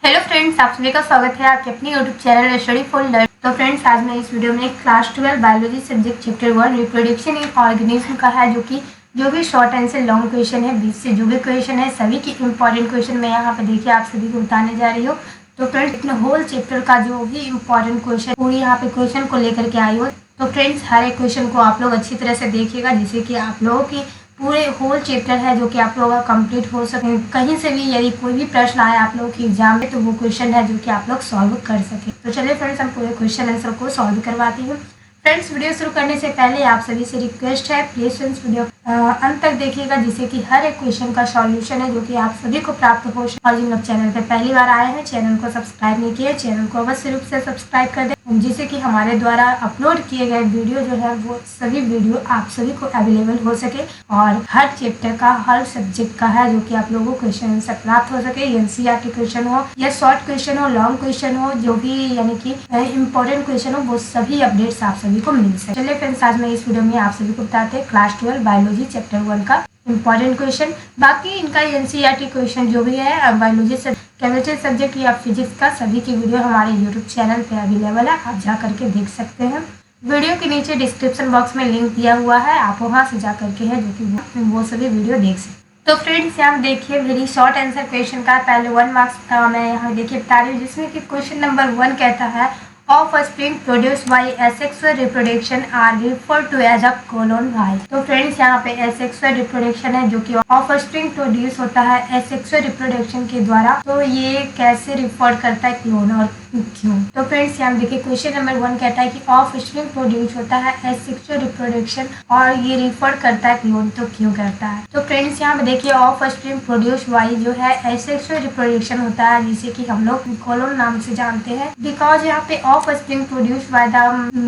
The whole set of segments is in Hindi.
हेलो फ्रेंड्स, आप सभी का स्वागत है आपके अपनी YouTube channel study for learn. तो फ्रेंड्स, आज मैं इस वीडियो में class 12 biology subject chapter 1 reproduction in organism का है, जो भी शॉर्ट आंसर लॉन्ग क्वेश्चन है, बीच से जो भी क्वेश्चन है सभी की इंपॉर्टेंट क्वेश्चन मैं यहाँ पे देखिए आप सभी को बताने जा रही हूँ। तो फ्रेंड्स, अपने होल चैप्टर का जो भी इंपॉर्टेंट क्वेश्चन पूरी यहाँ पे क्वेश्चन को लेकर के आई हूँ। तो फ्रेंड्स, हर एक क्वेश्चन को आप लोग अच्छी तरह से देखिएगा, जिससे कि आप लोगों की पूरे होल चैप्टर है जो कि आप लोगों का कंप्लीट हो सके। कहीं से भी यदि कोई भी प्रश्न आए आप लोगों के एग्जाम में, तो वो क्वेश्चन है जो कि आप लोग सॉल्व कर सके। तो चलिए फ्रेंड्स, हम पूरे क्वेश्चन आंसर को सॉल्व करवाती हूँ। फ्रेंड्स, वीडियो शुरू करने से पहले आप सभी से रिक्वेस्ट है, प्लीज फ्रेंड्स वीडियो अंत तक देखिएगा, जिससे कि हर एक क्वेश्चन का सॉल्यूशन है जो कि आप सभी को प्राप्त हो। और जिन लोग चैनल पे पहली बार आए हैं, चैनल को सब्सक्राइब नहीं किए, चैनल को अवश्य रूप से सब्सक्राइब कर दें, जिससे कि हमारे द्वारा अपलोड किए गए वीडियो जो है वो सभी वीडियो आप सभी को अवेलेबल हो सके। और हर चैप्टर का, हर सब्जेक्ट का है जो कि आप लोगों को क्वेश्चन आंसर प्राप्त हो सके। एनसीईआरटी क्वेश्चन हो या शॉर्ट क्वेश्चन हो, लॉन्ग क्वेश्चन हो, जो भी यानी कि इंपॉर्टेंट क्वेश्चन हो, वो सभी अपडेट्स आप सभी को मिल सके। चलिए फ्रेंड्स, आज मैं इस वीडियो में आप सभी को बताते हैं क्लास 12 बायोलॉजी चैप्टर 1 का इंपॉर्टेंट क्वेश्चन। बाकी इनका एनसीईआरटी क्वेश्चन जो भी है बायोलॉजी से केमिस्ट्री सब्जेक्ट या फिजिक्स का, सभी की वीडियो हमारे यूट्यूब चैनल पे अवेलेबल है, आप जा करके देख सकते हैं। वीडियो के नीचे डिस्क्रिप्शन बॉक्स में लिंक दिया हुआ है, आप वहां से जा करके है जो कि वो सभी वीडियो देख सकते हैं। तो फ्रेंड्स, यहाँ देखिए वेरी शॉर्ट आंसर क्वेश्चन का पहले 1 मार्क्स का मैं यहाँ देखिए बता रही हूँ, जिसमें कि क्वेश्चन नंबर 1 कहता है offspring produced by asexual reproduction are referred to as a colon Y। तो फ्रेंड्स, यहाँ पे asexual reproduction है जो कि offspring प्रोड्यूस होता है asexual reproduction के द्वारा। तो ये कैसे रिफर करता है, क्लोन और क्यों? तो फ्रेंड्स, यहाँ देखिए क्वेश्चन नंबर 1 कहता है कि offspring प्रोड्यूस होता है asexual reproduction और ये रिफर करता है क्लोन, तो क्यों करता है? तो फ्रेंड्स, यहाँ पे देखिए offspring produce Y जो है asexual reproduction होता है, जिसे कि हम लोग कोलोन नाम से जानते हैं। बिकॉज यहाँ पे offspring produced by the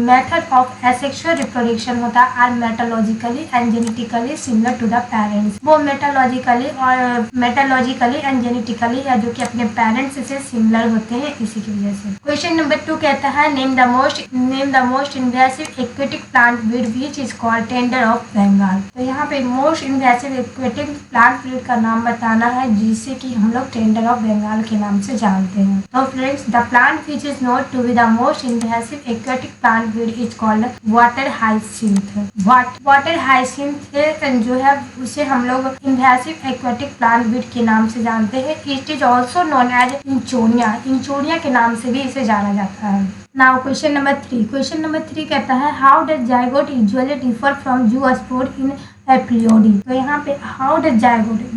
method of asexual reproduction होता है are metallogically and genetically similar to the parents। वो metallogically and genetically है जो कि अपने पेरेंट्स से सिमिलर होते हैं, इसी की वजह से। क्वेश्चन नंबर 2 कहता है name the most invasive aquatic plant breed which is called tender of Bengal. तो यहाँ पे most invasive aquatic plant breed का नाम बताना है, जिसे कि हम लोग टेंडर ऑफ बंगाल के नाम से जानते हैं। तो friends, the plant which is known to be the most invasive aquatic plant breed is called water hyacinth. Water hyacinth जो है उसे हम लोग इन्वेसिव एक्वेटिक प्लांट ब्रीड के नाम से जानते हैं। It is also known as इंचोनिया के नाम से भी इसे जाना जाता है। नाउ क्वेश्चन नंबर 3 कहता है how does zygote usually differ from zoospore in ploidy. तो यहाँ पे हाउ डज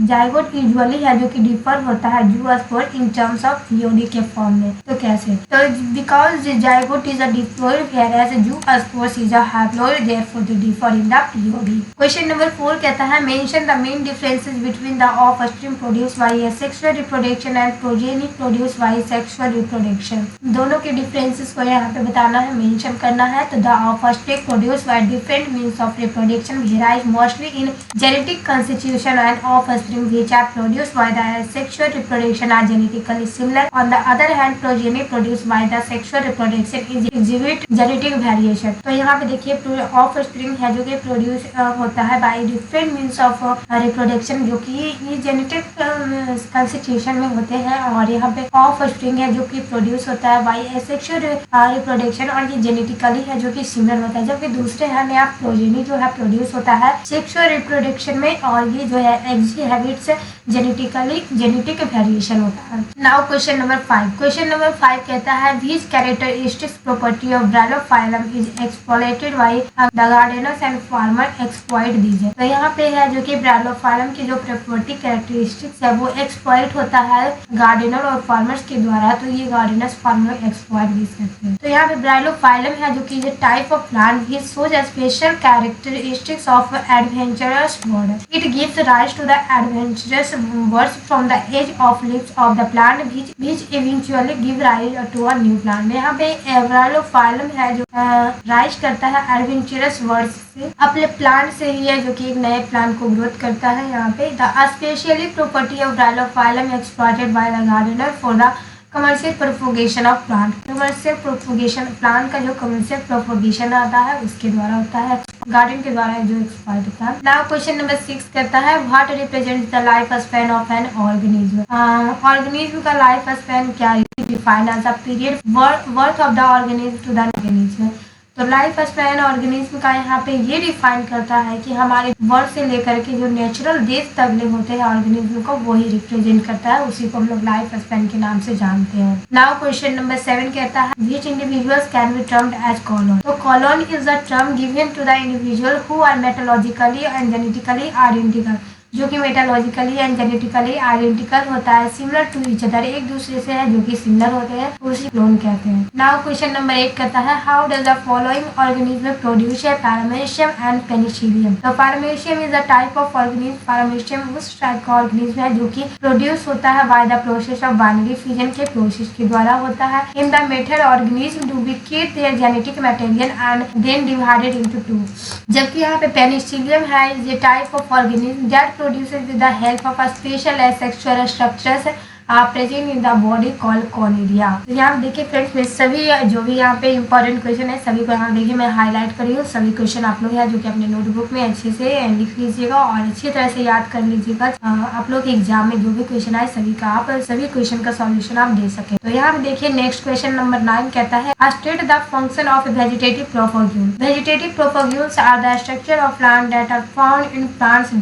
जायगोट यूजुअली है जो कि डिफर होता है zoospore in terms of POD के फॉर्म में। तो कैसे? तो because zygote is a diploid whereas zoospore is a haploid, therefore they differ in the POD. Question number 4 कहता है mention the main differences between the offspring produced by asexual reproduction and progeny produced by sexual reproduction. दोनों के डिफरेंसेस को यहाँ पे बताना है, मेंशन करना है। तो the offspring produced by different means of reproduction varies mostly in genetic constitution, and offspring which are produced by the sexual reproduction are genetically similar. On the other hand, progeny produced by the sexual reproduction is exhibit genetic variation। तो यहाँ पे देखिए offspring है जो कि प्रोड्यूस होता है by different means of reproduction, जो कि ये जेनेटिक कंस्टिट्यूशन में होते हैं। और यहाँ पे offspring है जो कि प्रोड्यूस होता है by asexual reproduction और ये जेनेटिकली है जो कि सिमिलर होता है। जबकि दूसरे है यहाँ प्रोजेनी जो है प्रोड्यूस होता है सेक्सुअल रिप्रोडक्शन में, और ये जो है एग्जिबिट्स जेनेटिक वेरिएशन होता है। नाउ क्वेश्चन नंबर 5 कहता है which characteristics property of Bryophyllum is exploited by the Gardner's and farmer exploit these. तो यहाँ पे है जो कि ब्रायोफाइलम की जो प्रॉपर्टी कैरेक्टरिस्टिक्स है वो एक्सप्लॉइट होता है गार्डनर और फार्मर्स के द्वारा। तो ये गार्डनर्स फार्मर एक्सप्लॉइट दीज करते हैं। तो यहाँ पे ब्रायोफाइलम है जो कि type of plant which shows special characteristics of adventurous bird। It gives rise to the adventurous birds from the edge of leaves of the plant which eventually give rise to a new plant। यहाँ पे ब्रायोफाइलम है जो राइज करता है एडवेंचरस बर्ड्स से, अपने प्लांट से ही है जो कि एक नए प्लांट को ग्रोथ करता है। यहाँ पे the specially property of bryophyllum exploited by the gardener for the commercial propagation of plant, commercial propagation plant का जो कमर्शियल प्रोपोगेशन आता है उसके द्वारा होता है, गार्डन के द्वारा जो expired plant. Now question number 6 कहता है what represents the life span of an organism. Organism का लाइफ स्पैन क्या है? Defined as a period worth of the organism to the organism. तो लाइफ स्पैन ऑर्गेनिज्म का यहाँ पे ये डिफाइन करता है कि हमारे वर्ष से लेकर के जो नेचुरल डेज तक होते हैं ऑर्गेनिज्म को वही रिप्रेजेंट करता है, उसी को हम लोग लाइफ स्पैन के नाम से जानते हैं। नाउ क्वेश्चन नंबर 7 कहता है which individuals can be termed as clone. तो clone is the term given to the individual who are morphologically and genetically identical, जो कि मेटालॉजिकली एंड जेनेटिकली आइडेंटिकल होता है, सिमिलर टू ईच अदर, एक दूसरे से है जो कि सिमिलर होते हैं, उसी क्लोन कहते हैं। नाउ क्वेश्चन नंबर 8 कहता है how does the following organism produce paramecium and penicillium. तो paramecium is a type of organism, paramecium उस टाइप का ऑर्गेनिज्म है जो कि प्रोड्यूस होता है by the process of binary fusion के प्रोसेस के द्वारा होता है। In the method organism duplicate their genetic material and then divided into two. जबकि यहाँ पे पेनिसिलियम है, ये type of organism that produces with the help of a special asexual structures present in the body called conidia. तो यहाँ देखिए फ्रेंड्स, मैं सभी जो भी यहाँ पे इंपॉर्टेंट क्वेश्चन है सभी को यहाँ देखिए मैं हाईलाइट करी हूँ। सभी क्वेश्चन आप लोग हैं जो कि अपने नोटबुक में अच्छे से लिख लीजिएगा और अच्छी तरह से याद कर लीजिएगा। आप लोग एग्जाम में जो भी क्वेश्चन आए सभी का आप सभी क्वेश्चन का सॉल्यूशन आप दे सके। तो यहाँ पे देखिए नेक्स्ट क्वेश्चन नंबर 9 कहता है state the function of vegetative propagule. Vegetative propagules are the structure of plant that are found in plants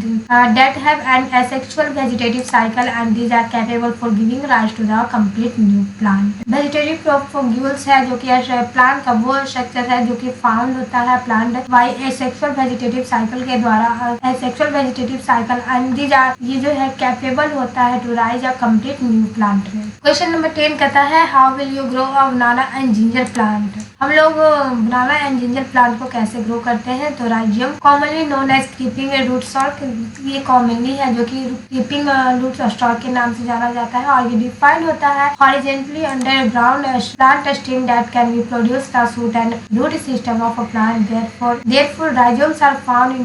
that have an asexual vegetative cycle and these are capable for giving rise to the complete new plant. Vegetative propagules है जो कि प्लांट का वो स्ट्रक्चर है जो कि फाउंड होता है plant by asexual vegetative cycle के द्वारा, asexual vegetative cycle and these are ये जो है कैपेबल होता है to rise a complete new plant में। क्वेश्चन नंबर 10 कहता है how will you grow a banana and ginger plant. हम लोग बनाना एंड जिंजर प्लांट को कैसे ग्रो करते हैं? तो rhizome commonly known as creeping root stock, ये कॉमनली है जो कि क्रीपिंग रूट स्टॉक के नाम से जाना जाता है और ये डिफाइंड होता है horizontally underground plant stem that can be produce the shoot and root system of a plant. therefore rhizomes are found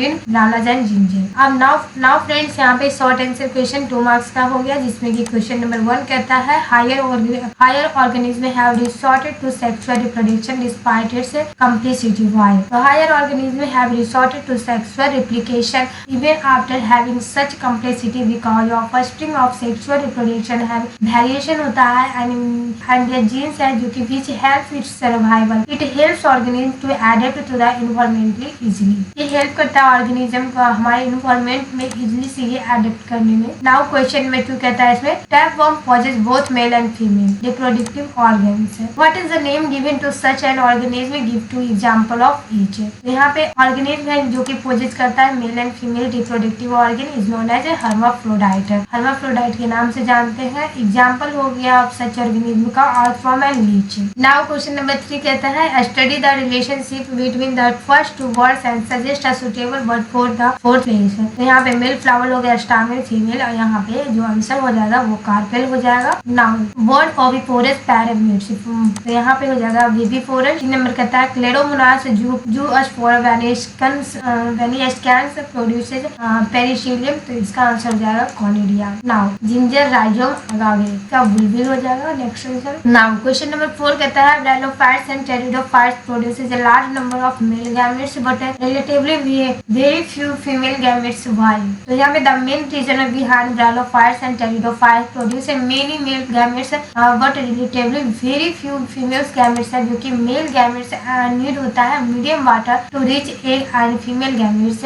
in bananas and ginger। अब नाउ फ्रेंड्स यहाँ पे शॉर्ट आंसर क्वेश्चन 2 मार्क्स का हो गया, जिसमें कि क्वेश्चन नंबर 1 कहता है higher organism have resorted to sexual reproduction despite its complexity। Why? So higher organisms have resorted to sexual replication even after having such complexity because of offspring of sexual reproduction have variation होता है and their genes है जो कि which helps its survival। It helps organism to adapt to the environment easily। ये हेल्प करता है ऑर्गेनिज्म को हमारे इन्वायरमेंट में इजिली से ये एडेप्ट करने में। नाउ क्वेश्चन में 2 कहता है इसमें tapeworm possess both male and female reproductive organs। What is the name given to such an organism? Give 2 example of each। यहाँ पे ऑर्गेनिज्म है जो कि पोजेस करता है male and female reproductive organ is known as hermaphrodite. Hermaphrodite के नाम से जानते हैं। एग्जाम्पल हो गया ऑफ सच ऑर्गेनिज्म का earthworm and leech. Now question number 3 कहता है study the relationship between the first 2 words and suggest a suitable word for the fourth place. तो यहाँ पे मेल फ्लावर हो गया, स्टामेल फीमेल, और यहाँ पे जो आंसर हो जाएगा वो कार्पेल हो जाएगा। नाउ वर्ड ओविपोरस पैरामीट्स, तो यहाँ पे हो जाएगा विविपोरस। 3 नंबर कहता है क्लेरोमोनास जूअस्पोरा वेनिस्कैंस प्रोड्यूसेस पेरिसिलियम, तो इसका आंसर हो जाएगा conidia. Now ginger rhizome agave का बुलबुल हो जाएगा next answer. Now question number 4 कहता है bryophytes and pteridophytes produces a large number of male gametes but relatively very few female gametes. Why? तो यहाँ पे the main reason behind bryophytes and pteridophytes produce many male gametes but relatively very few females gametes है जो कि मेल गैमेट्स नीड होता है medium water to reach egg and female gametes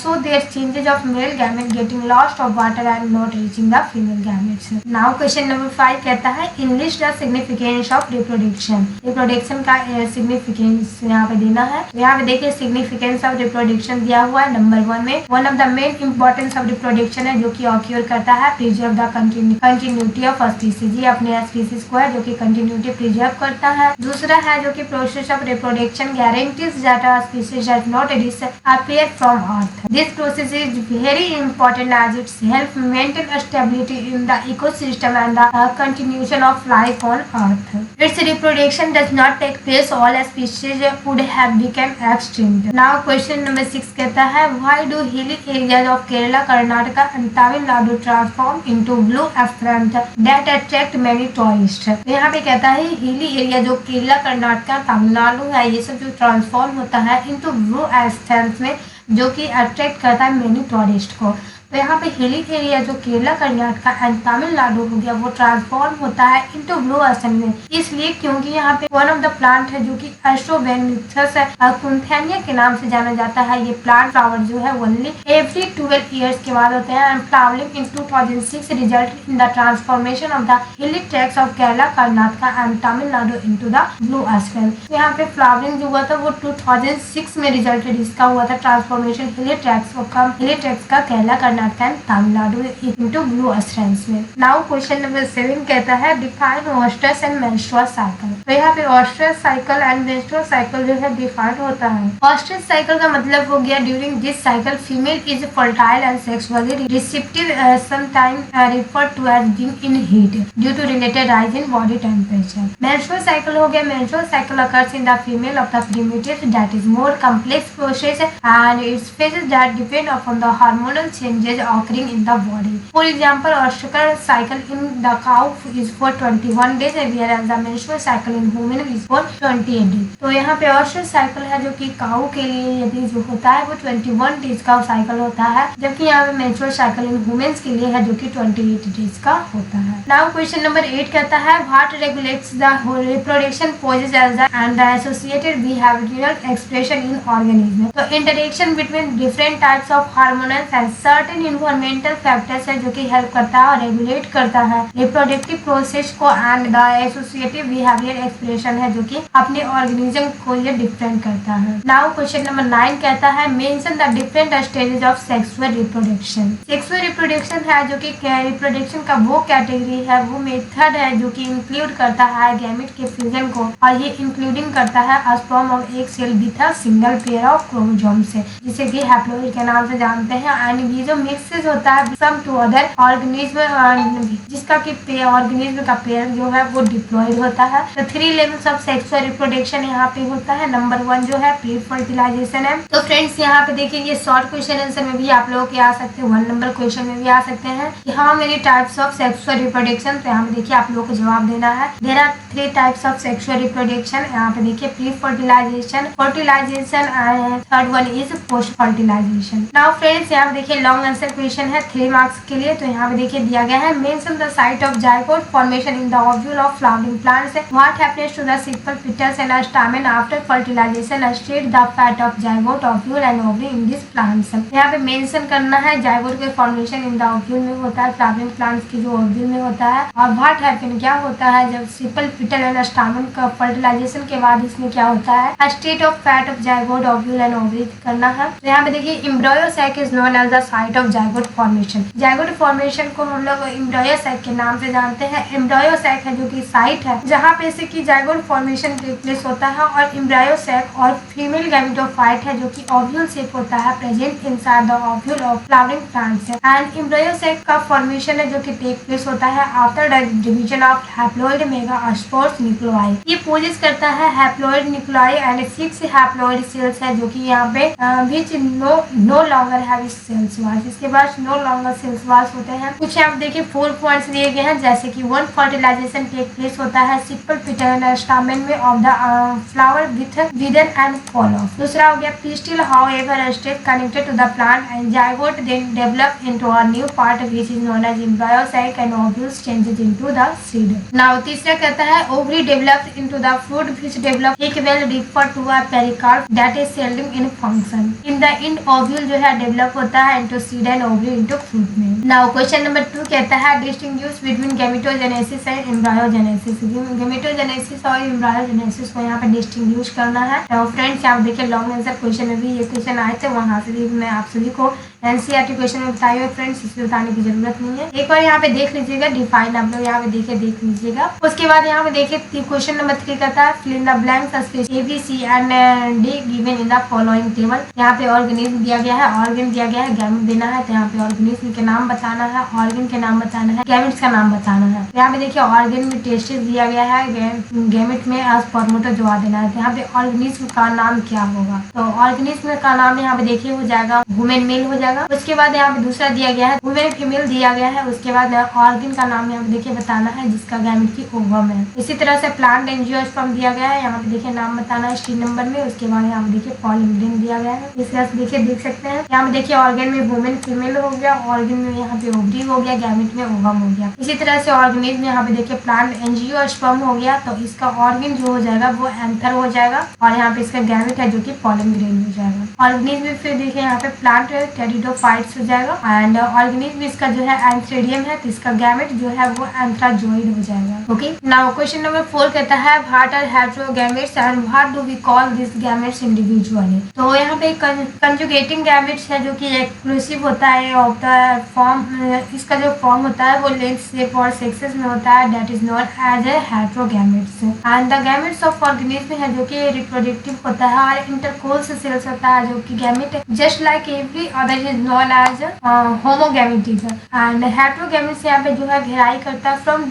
so there changes of male gamete getting lost of water and not reaching the female gametes. Now question number 5 कहता है English the significance of reproduction. Reproduction का सिग्निफिकेंस यहाँ पे देना है। यहाँ पे देखिए सिग्निफिकेंस ऑफ रिप्रोडक्शन दिया हुआ है नंबर 1 में। One of the main importance of reproduction है जो कि ऑक्यूर करता है preserve the continuity of species. ये अपने स्पीसीज को है जो कि कंटिन्यूटी प्रिजर्व करता है। दूसरा है जो कि process of reproduction guarantees that a species does not disappear from Earth. This process is very important as it helps maintain stability in the ecosystem and the continuation of life on Earth. Its reproduction does not take place, all species would have become extinct. Now question number 6 कहता है why do hilly areas of Kerala, Karnataka and Tamil Nadu transform into blue asphalt that attract many tourists? तो यहाँ पे कहता है हिली एरिया जो केरला, कर्नाटका, तमिलनाडु है, ये सब जो ट्रांसफॉर्म होता है इनटू ब्लू एस्थेल्स में, जो कि अट्रैक्ट करता है मेनी टूरिस्ट को। तो यहाँ पे हिली एरिया जो केरला, कर्नाटका एंड तमिलनाडु हो गया वो ट्रांसफॉर्म होता है इनटू ब्लू ओशन में, इसलिए क्योंकि यहाँ पे वन ऑफ द प्लांट है जो कि एस्ट्रोबेनिथस कुंथेनिया के नाम से जाना जाता है। ये प्लांट फ्लावर जो है ओनली एवरी 12 ईयर्स के बाद होते हैं and flowering in 2006 result in the transformation of the hilly tracts of Kerala, Karnataka and Tamil Nadu into the blue ocean. तो यहाँ पे फ्लावरिंग जो हुआ था वो 2006 में रिजल्ट इसका हुआ था ट्रांसफॉर्मेशन हिली ट्रैक्ट्स का Kerala, Tamil Nadu into blue oceans में। नाउ क्वेश्चन नंबर 7 कहता है डिफाइन ओस्ट्रस एंड मेंस्ट्रुअल साइकिल। तो यहाँ पे ओस्ट्रस साइकिल एंड मेंस्ट्रुअल साइकिल जो है डिफाइन होता है। ओस्ट्रस साइकिल का मतलब हो गया during this cycle female is fertile and sexually receptive, sometime referred to as being in heat due to related rise in body temperature. Menstrual cycle हो गया menstrual cycle occurs in the female of the primitive that is more complex process and its phases that depend upon the hormonal changes occurring in the body. For example, menstrual cycle in the cow is for 21 days whereas the menstrual cycle in women is for 28 days. तो यहाँ पे menstrual cycle है जो कि काऊ के लिए यदि जो होता है वो 21 डेज का साइकिल होता है, जबकि यहाँ पे menstrual cycle in women के लिए है जो कि 28 डेज का होता है। Now question number 8 कहता है what regulates the reproduction process and the associated behavioral expression in organism. तो interaction between different types of hormones and certain environmental factors है जो कि हेल्प करता है और रेगुलेट करता है रिप्रोडक्टिव प्रोसेस को and the associative behaviour expression है जो कि अपने ऑर्गेनिज्म को ये डिफरेंट करता है। नाउ क्वेश्चन नंबर 9 कहता है mention the different stages of sexual reproduction. Sexual reproduction है जो कि रिप्रोडक्शन का वो कैटेगरी है, वो मेथड है जो कि इंक्लूड करता है गैमेट के फ्यूजन को, और ये इंक्लूडिंग करता है स्पर्म ऑफ एक cell with a single pair of chromosome से, जिसे कि हैप्लोइड के नाम से जानते हैं। एंड ये जो मिक्सेस होता है सम टू अदर ऑर्गेनिज्म जिसका कि ऑर्गेनिज्म का पेयर जो है वो डिप्लॉयड होता है। तो 3 लेवल्स ऑफ सेक्सुअल रिप्रोडक्शन यहाँ पे होता है। नंबर 1 जो है प्री फर्टिलाइजेशन है। तो फ्रेंड्स यहाँ पे देखिए ये शॉर्ट क्वेश्चन आंसर में भी आप लोगों के आ सकते हैं, 1 नंबर क्वेश्चन में भी आ सकते हैं कि how many types of sexual reproduction. तो यहाँ पे देखिए आप लोगों को जवाब देना है there are 3 types of sexual reproduction. यहाँ पे देखिए pre fertilization, fertilization and third one is post fertilization. Now friends यहाँ पे देखिए लॉन्ग आंसर क्वेश्चन है 3 मार्क्स के लिए। तो यहाँ पे देखिए दिया गया है mention the site of zygote formation in the ovule of flowering plants, what happens to the simple petals and stamen after fertilization, state the fat of zygote, ovule and ovary in this plants. यहाँ पे मेंशन करना है जाइगोट के फॉर्मेशन इन द ओव्यूल में होता है, फ्लावरिंग प्लांट्स की जो ओव्यूल में होता है, और व्हाट हैपन क्या होता है जब सिंपल पेटल एंड स्टामेन का फर्टिलाइजेशन के बाद इसमें क्या होता है, state of fat of zygote, ovule and ovary करना है। तो यहाँ पे देखिए embryo sac is known as the site of zygote formation. Zygote formation को हम लोग एम्ब्रियो सैक के नाम से जानते हैं। एम्ब्रियो सैक है जो कि साइट है जहाँ पे से कि जाइगोट फॉर्मेशन टेक प्लेस होता है, और एम्ब्रियो सैक और फीमेल गैमेटोफाइट है जो कि ओव्यूल शेप होता है present inside the ovule of flowering plants. And embryo sac का फॉर्मेशन है जो कि टेक प्लेस होता है after the division of haploid megaspores nuclei. ये पोजेस करता है haploid nuclei and 6 haploid cells है जो कि यहाँ पे which no longer have cells walls. इसके बाद नो लॉन्गर सेल्स वाल्स होते हैं। कुछ आप देखिए 4 पॉइंट्स दिए गए हैं, जैसे कि 1 फर्टिलाइजेशन टेक प्लेस होता है सिंपल पेटल एंड स्टामेन में of the flower with within and fall off. दूसरा हो गया pistil however stage connected to the plant and zygote then develop into a new part which is known as embryo sac and ovules changes into the seed. Now तीसरा कहता है ovary develops into the fruit which develop एक well refer to a pericarp that is shielding in function. In the and ovule जो है डेवलप होता है into seed and ovary into fruit में। नाउ क्वेश्चन नंबर 2 कहता है distinguish between gametogenesis and embryogenesis. Gametogenesis और एम्ब्रियोजेनेसिस को यहाँ पे डिस्टिंग्विश करना है। तो फ्रेंड्स आप देखिए लॉन्ग आंसर क्वेश्चन में भी ये क्वेश्चन आए थे, वहां से भी मैं आप सभी को एनसीईआरटी क्वेश्चन में बताए हुए फ्रेंड्स, इसमें बताने की जरूरत नहीं है। एक बार यहाँ पे देख लीजिएगा, डिफाइन आप लोग यहाँ पे देख लीजिएगा। उसके बाद यहाँ पे देखिए क्वेश्चन नंबर 3 का था fill in the blanks space A B C and D given in the following table. यहाँ पे ऑर्गेनिज्म दिया गया है, ऑर्गन दिया गया है, गैमेट देना है, तो यहाँ पे ऑर्गेनिज्म के नाम बताना है, ऑर्गन के नाम बताना है, गैमेट्स का नाम बताना है। यहाँ पे देखिए ऑर्गन में टेस्टिस दिया गया है, गैमेट में स्पर्मेटोजोआ देना है। यहाँ पे ऑर्गेनिज्म का नाम क्या होगा, तो ऑर्गेनिज्म का नाम यहाँ पे देखिए हो जाएगा वुमेन मेल हो जाएगा। उसके बाद यहाँ पे दूसरा दिया गया है वुमेन फीमेल दिया गया है। उसके बाद ऑर्गन का नाम यहाँ पे देखिए बताना है जिसका गैमेट की ओवम है। इसी तरह से प्लांट एंजियोस्पर्म दिया गया है, यहाँ पे देखिए नाम बताना है 3 नंबर में। उसके बाद यहाँ पे देखिए पॉलिंग्रेन दिया गया है। इस तरह से देखिए देख सकते हैं यहाँ पे देखिए ऑर्गन में वुमेन फीमेल हो गया, ऑर्गन में यहाँ पे ओवरी हो गया, गैमेट में ओवम हो गया। इसी तरह से ऑर्गेनिज्म यहाँ पे देखिए प्लांट एंजियोस्पर्म हो गया, तो इसका ऑर्गन जो हो जाएगा वो एंथर हो जाएगा और यहाँ पे इसका गैमेट है जो कि पॉलिंग्रेन हो जाएगा। ऑर्गेनिज्म फिर देखिए यहाँ पे प्लांट टेरिडोफाइट्स हो जाएगा एंड ऑर्गेनिज्म इसका जो है एंथ्रेडियम है, तो इसका गैमेट जो है वो एंथ्राजोइड हो जाएगा। ओके, नाउ क्वेश्चन नंबर 4 कहता है what are heterogametes and what do we call this gametes individually. तो यहाँ पे कंजुगेटिंग गैमेट्स है जो कि एक्सक्लूसिव होता है ऑफ द फॉर्म, इसका जो फॉर्म होता है वो लेंथ शेप और सेक्सेस में होता है, that is known as a heterogametes. And the gametes of organism है जो कि रिप्रोडक्टिव होता है और इंटरकोर्स सेल्स होता है जो कि gamete just like every other is known as homogametic. And heterogametes यहाँ पे जो है घेराई करता है from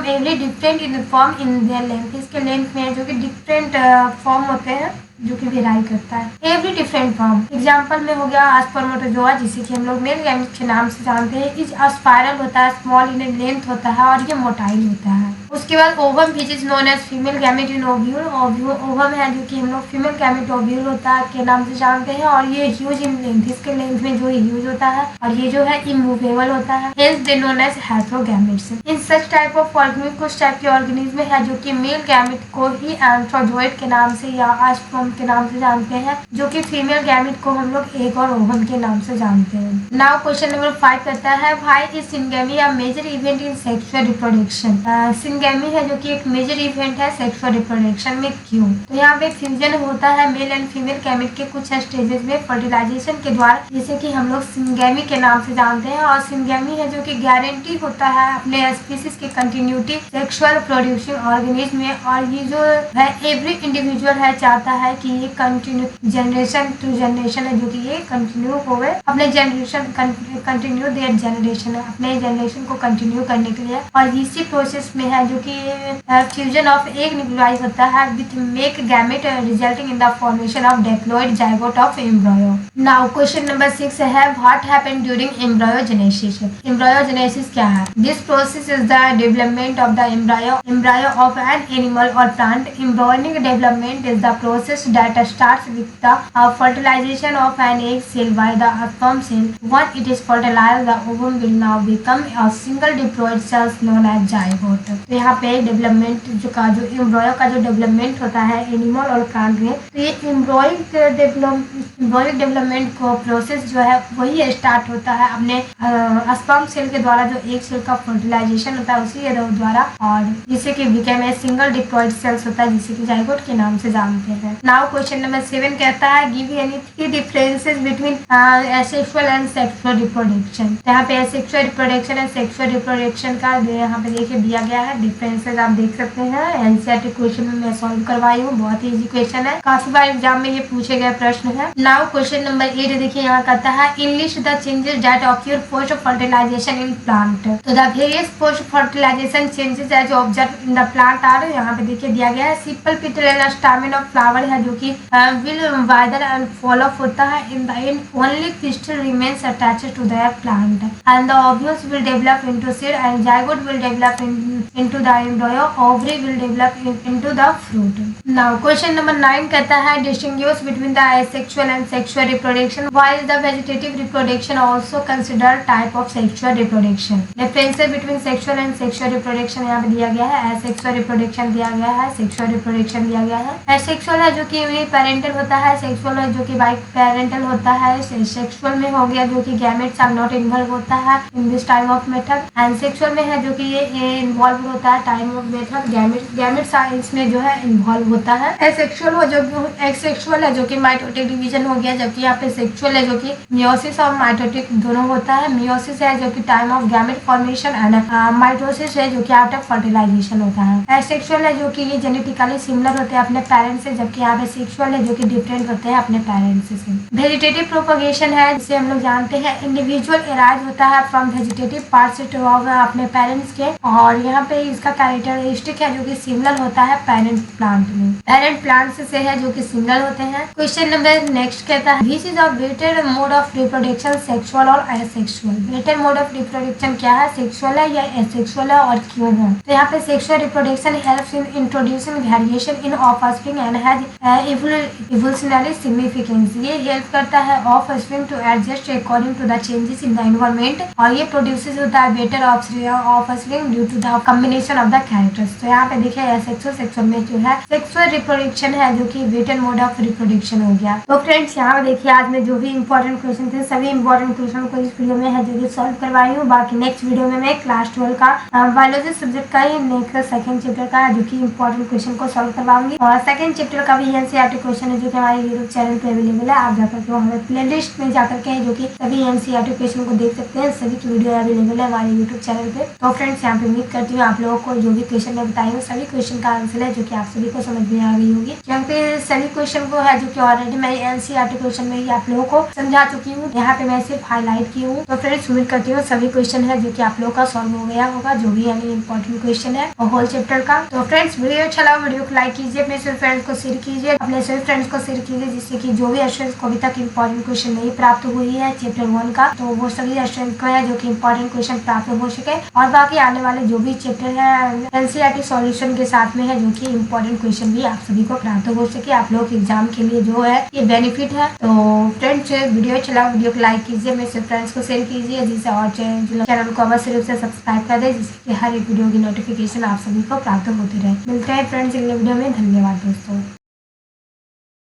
every different in form in their length, इसके लेंथ में जो कि डिफरेंट फॉर्म होते हैं जो कि वेराई करता है एवरी डिफरेंट फॉर्म। एग्जांपल में हो गया स्पर्मेटोजोआ जिसे कि हम लोग मेल गैमेट के नाम से जानते हैं। इज स्पाइरल होता है, स्मॉल इन लेंथ होता है और ये मोटाइल होता है। उसके बाद ovum which is known as female gamete in ovule. Ovum है जो कि हम लोग फीमेल गैमेट ओव्यूल होता है के नाम से जानते हैं और ये ह्यूज इन लेंथ, इसके लेंथ में जो ह्यूज होता है और ये जो है इमूवेबल होता है, hence they known as heterogametes. In such type of organism कुछ टाइप के ऑर्गेनिज्म है जो कि मेल गैमेट को ही एंथ्रोजोइड के नाम से या आस्पर्म के नाम से जानते हैं, जो कि फीमेल गैमेट को हम लोग एग और ओवम के नाम से जानते हैं। नाउ क्वेश्चन नंबर 5 कहता है why is syngamy a major event in sexual reproduction. Syngamy है जो कि एक मेजर इवेंट है सेक्सुअल रिप्रोडक्शन में, क्यों? तो यहाँ पे फ्यूजन होता है मेल एंड फीमेल गैमेट के कुछ स्टेजेस में फर्टिलाइजेशन के द्वारा, जिसे कि हम लोग सिंगेमी के नाम से जानते हैं। और सिंगेमी है जो कि गारंटी होता है अपने स्पीसीज की कंटिन्यूटी सेक्सुअल प्रोड्यूसिंग ऑर्गेनिज्म में, और ये जो है एवरी इंडिविजुअल है चाहता है कि ये कंटिन्यू जनरेशन टू जनरेशन है जो कि ये कंटिन्यू हो गए अपने जनरेशन कंटिन्यू देयर जनरेशन है अपने जनरेशन को कंटिन्यू करने के लिए। और इसी प्रोसेस में है जो कि फ्यूजन ऑफ एग न्यूक्लियाई होता है with make gamete resulting in the formation of diploid zygote of embryo. Now question number 6 है what happened during embryogenesis. Embryogenesis क्या है? This process is the development of the embryo of an animal or plant. Embryonic development is the process that starts with the fertilization of an egg cell by the sperm cell. Once it is fertilized, the ovum will now become a single diploid cell known as zygote. तो यहाँ पे डेवलपमेंट जो एम्ब्रॉयो का जो डेवलपमेंट होता है एनिमल और प्लांट में, तो ये एम्ब्रॉइक डेवलपमेंट को प्रोसेस जो है वही स्टार्ट होता है अपने स्पर्म सेल के द्वारा, जो एक सेल का फर्टिलाइजेशन होता है उसी के द्वारा, और जिससे कि became a single diploid sales होता है जिसे कि जाइगोट के नाम से जानते हैं। नाउ क्वेश्चन नंबर 7 कहता है give any 3 differences between asexual and sexual reproduction. यहाँ पे asexual reproduction and sexual reproduction का यहाँ पे देखिए दिया गया है डिफरेंसेस, आप देख सकते हैं। एनसीईआरटी क्वेश्चन में मैं सॉल्व करवाई हूँ, बहुत ही इजी क्वेश्चन है, काफी बार एग्जाम में ये पूछे गए प्रश्न है। नाउ क्वेश्चन नंबर 8 देखिए यहाँ कहता है enlist the changes that occur post fertilization in plant. तो the various post fertilization changes as observe in the plant are, यहाँ पे देखिए दिया गया है simple petal and stamen of flower है जो कि will wither and fall off होता है in the end only pistil remains attached to the plant and the ovules will develop into seed and zygote will develop into the embryo, ovary will develop into the fruit. Now question number 9 कहता है distinguish between the asexual and sexual reproduction, why is the vegetative reproduction also considered type of sexual reproduction. Differences between sexual and sexual reproduction यहाँ पे दिया गया है, एसेक्सुअल रिप्रोडक्शन दिया गया है, सेक्सुअल रिप्रोडक्शन दिया गया है। एसेक्सुअल है जो कि पेरेंटल होता है, सेक्सुअल है जो कि बाई पेरेंटल होता है। सेक्सुअल में हो गया जो कि गैमेट्स आर नॉट इन्वॉल्व होता है in this type of method, and sexual में है जो कि ये इन्वॉल्व होता होता है, टाइम ऑफ डेथ है, गैमेट साइंस में जो है इन्वॉल्व होता है। एसेक्सुअल है जो कि माइटोटिक डिवीजन हो गया, जबकि यहाँ पे सेक्सुअल है जो कि मियोसिस और माइटोटिक दोनों होता है। मियोसिस है जो कि time of gamete formation and mitosis है जो कि आफ्टर फर्टिलाइजेशन होता है। एसेक्सुअल है जो कि ये जेनेटिकली सिमिलर होते हैं अपने पेरेंट्स से, जबकि यहाँ पे सेक्सुअल है जो कि डिफरेंट होते हैं अपने पेरेंट्स से। वेजिटेटिव प्रोपगेशन है जिसे हम लोग जानते हैं इंडिविजुअल एराइज होता है फ्रॉम वेजिटेटिव पार्ट्स टू अपने पेरेंट्स के, और यहाँ पे इसका कैरेक्टरिस्टिक है जो कि सिमिलर होता है पेरेंट प्लांट में। पेरेंट प्लांट से है जो कि सिमिलर होते हैं। क्वेश्चन नंबर नेक्स्ट कहता है this is a better mode of reproduction, sexual और asexual. Better mode of reproduction क्या है, सेक्सुअल है या एसेक्सुअल है और क्यों है? तो यहाँ पे sexual reproduction helps in introducing variation in offspring and has evolutionary significance. ये हेल्प करता है offspring to adjust according to the changes in the environment, और ये प्रोड्यूसेस होता है better offspring due to the combination of the characters. तो यहाँ पे देखिए एसेक्सुअल सेक्सुअल में जो है सेक्सुअल रिप्रोडक्शन है जो कि बेटर मोड ऑफ रिप्रोडक्शन हो गया। तो फ्रेंड्स यहाँ पे देखिए आज में जो भी इंपॉर्टेंट क्वेश्चन थे सभी इंपॉर्टेंट क्वेश्चन को इस वीडियो में है जो कि सॉल्व करवाई हूँ। बाकी नेक्स्ट वीडियो में मैं क्लास 12 का बायोलॉजी सब्जेक्ट का ही नेक्स्ट सेकंड चैप्टर का है जो कि इंपॉर्टेंट क्वेश्चन को सॉल्व करवाऊंगी, और सेकंड चैप्टर का भी एनसीईआरटी क्वेश्चन है जो कि हमारे यूट्यूब चैनल पे अवेलेबल है। आप जाकर के हमारे प्ले लिस्ट में जाकर के जो कि सभी एनसीईआरटी क्वेश्चन को देख सकते हैं, सभी की वीडियो अवेलेबल है हमारे यूट्यूब चैनल पे। तो फ्रेंड्स यहाँ पे उम्मीद करती हूँ आप लोगों को जो भी क्वेश्चन मैं बताई हूँ सभी क्वेश्चन का आंसर है जो कि आप सभी को समझ में आ गई होगी, क्योंकि सभी क्वेश्चन को है जो कि ऑलरेडी मैं एनसीईआरटी क्वेश्चन में ही आप लोगों को समझा चुकी हूँ, यहाँ पे मैं सिर्फ हाईलाइट की हूँ। तो फ्रेंड्स उम्मीद करती हूँ सभी क्वेश्चन है जो कि आप लोगों का सॉल्व हो गया होगा, जो भी यानी इंपॉर्टेंट क्वेश्चन है और होल चैप्टर का। तो फ्रेंड्स वीडियो अच्छा लगा वीडियो को लाइक कीजिए, अपने सभी फ्रेंड्स को शेयर कीजिए, अपने सभी फ्रेंड्स को शेयर कीजिए, जिससे कि जो भी स्टूडेंट्स को अभी तक इंपॉर्टेंट क्वेश्चन नहीं प्राप्त हुई है चैप्टर 1 का, तो वो सभी स्टूडेंट्स को है जो कि इंपॉर्टेंट क्वेश्चन प्राप्त हो सके, और बाकी आने वाले जो भी चैप्टर है एनसीईआरटी सॉल्यूशन के साथ में है जो कि इंपॉर्टेंट क्वेश्चन भी आप सभी को प्राप्त हो सके, आप लोग एग्जाम के लिए जो है ये बेनिफिट है। तो फ्रेंड्स वीडियो अच्छा लगा वीडियो को लाइक कीजिए, मेरे सभी फ्रेंड्स को शेयर कीजिए, जिससे और चैनल को अवश्य रूप से सब्सक्राइब कर दे, जिससे हर एक वीडियो की नोटिफिकेशन आप सभी को प्राप्त होती रहे। मिलते हैं फ्रेंड्स अगले वीडियो में, धन्यवाद दोस्तों।